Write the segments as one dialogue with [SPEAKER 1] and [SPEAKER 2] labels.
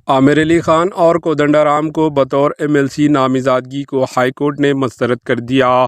[SPEAKER 1] عامر علی خان اور کودنڈارام کو بطور MLC نامزدگی کو ہائی کورٹ نے مسترد کر دیا۔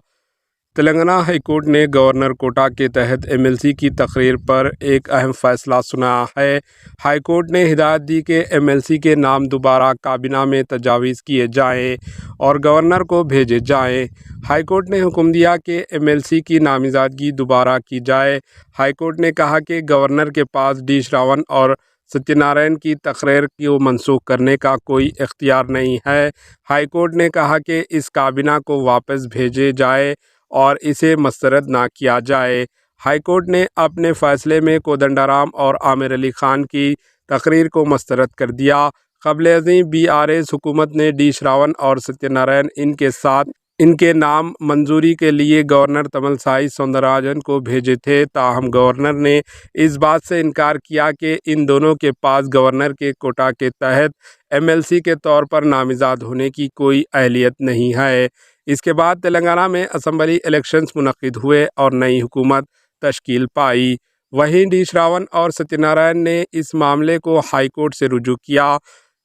[SPEAKER 1] تلنگانہ ہائی کورٹ نے گورنر کوٹا کے تحت MLC کی تقریر پر ایک اہم فیصلہ سنایا ہے۔ ہائی کورٹ نے ہدایت دی کہ MLC کے نام دوبارہ کابینہ میں تجویز کیے جائیں اور گورنر کو بھیجے جائیں۔ ہائی کورٹ نے حکم دیا کہ MLC کی نامزدگی دوبارہ کی جائے۔ ہائی کورٹ نے کہا کہ گورنر کے پاس ڈی شراون اور ستیہ نارائن کی تقریر کو منسوخ کرنے کا کوئی اختیار نہیں ہے۔ ہائی کورٹ نے کہا کہ اس کابینہ کو واپس بھیجے جائے اور اسے مسترد نہ کیا جائے۔ ہائی کورٹ نے اپنے فیصلے میں کودنڈارام اور عامر علی خان کی تقریر کو مسترد کر دیا۔ قبل ازیں BRS حکومت نے ڈی شراون اور ستیہ نارائن کے ساتھ ان کے نام منظوری کے لیے گورنر تمل سائی سوندراراجن کو بھیجے تھے، تاہم گورنر نے اس بات سے انکار کیا کہ ان دونوں کے پاس گورنر کے کوٹا کے تحت MLC کے طور پر نامزد ہونے کی کوئی اہلیت نہیں ہے۔ اس کے بعد تلنگانہ میں اسمبلی الیکشنز منعقد ہوئے اور نئی حکومت تشکیل پائی۔ وہیں ڈی شراون اور ستیہ نارائن نے اس معاملے کو ہائی کورٹ سے رجوع کیا۔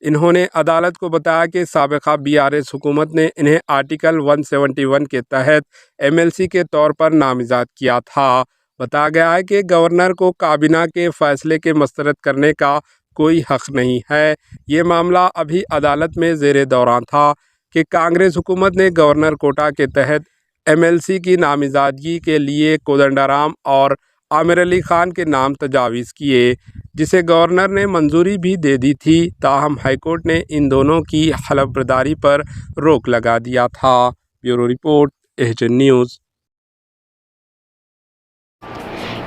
[SPEAKER 1] انہوں نے عدالت کو بتایا کہ سابقہ BRS حکومت نے انہیں آرٹیکل 171 کے تحت MLC کے طور پر نامزد کیا تھا۔ بتایا گیا ہے کہ گورنر کو کابینہ کے فیصلے کے مسترد کرنے کا کوئی حق نہیں ہے۔ یہ معاملہ ابھی عدالت میں زیر دوران تھا کہ کانگریس حکومت نے گورنر کوٹا کے تحت MLC کی نامزدگی کے لیے کودنڈارام اور عامر علی خان کے نام تجویز کیے، جسے گورنر نے منظوری بھی دے دی تھی، تاہم ہائی کورٹ نے ان دونوں کی حلف برداری پر روک لگا دیا تھا۔ Bureau report AHN news.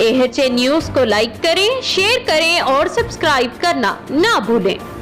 [SPEAKER 2] AHN news کو لائک کریں، شیئر کریں اور سبسکرائب کرنا نہ بھولیں۔